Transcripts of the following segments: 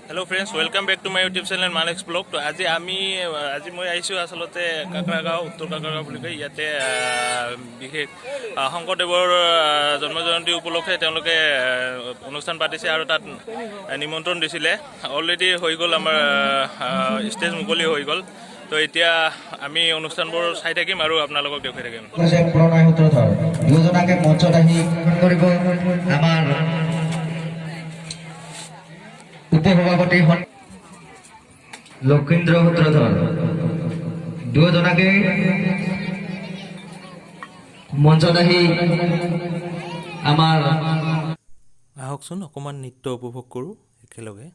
Hello friends, welcome back to my YouTube channel Manik's blog. To আজি মই আইছো আসলতে কাকৰাগাঁও উত্তৰ কাকৰাগাঁও বুলি কয় ইয়াতে বিশেষ শংকৰদেৱৰ জন্মজয়ন্তী উপলক্ষে তেওঁলোকে অনুষ্ঠান পাতিছে আৰু তাত নিমন্ত্ৰণ দিছিলে অলৰেডি হৈ গল আমাৰ ষ্টেজ মুকলি হৈ গল তো এতিয়া আমি অনুষ্ঠানবোৰ চাই থাকিম আৰু আপোনালোকক দেখাই থাকিম প্ৰণয় সূত্ৰধৰ দুজনাকে মঞ্চত আহি কৰিব আমাৰ উপসভাপতি লক্ষীন্দ্ৰ সূত্ৰধৰ দুজনাকে মঞ্চত আহি আমাৰ আহকচোন অকমান নৃত্য উপভোগ কৰো একেলগে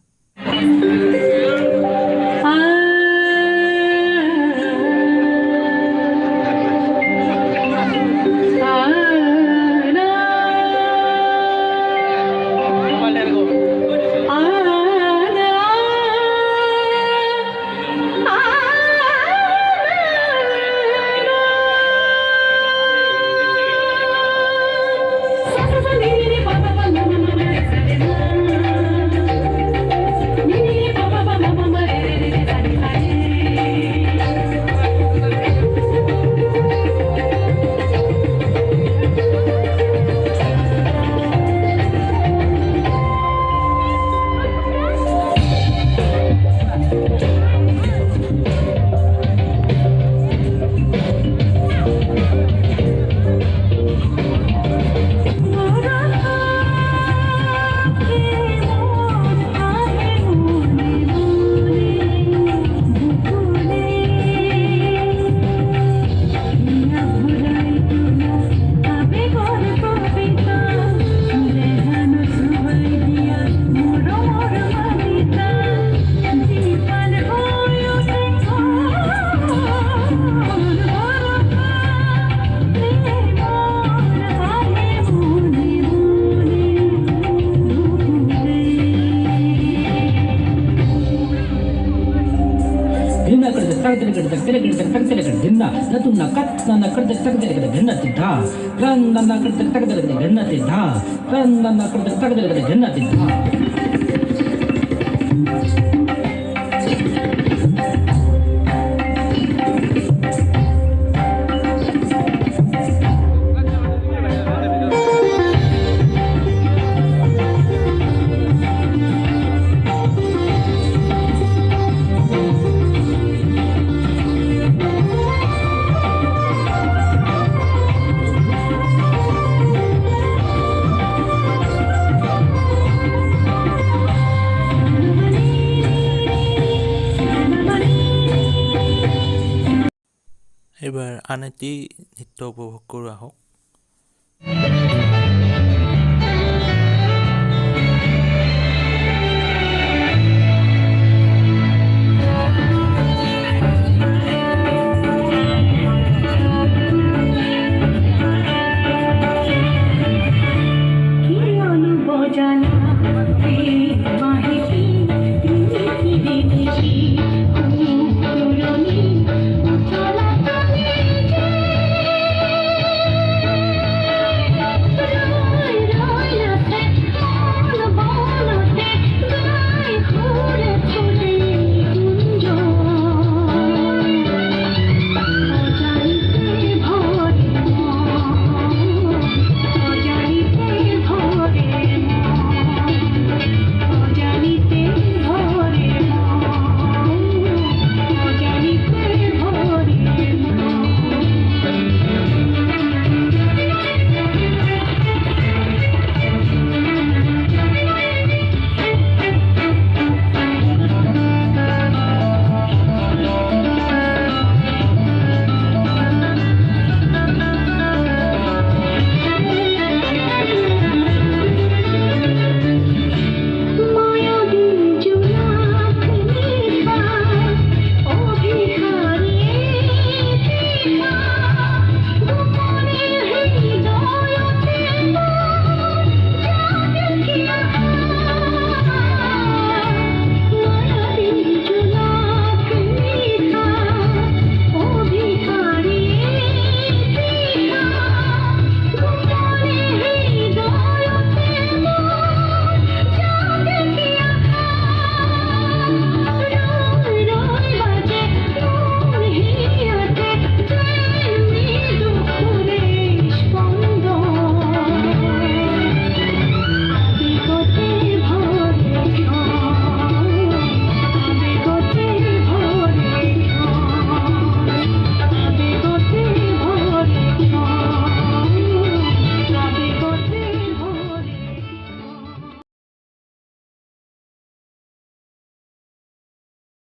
এবাৰ আন এটি নৃত্য উপভোগ কৰোঁ আহক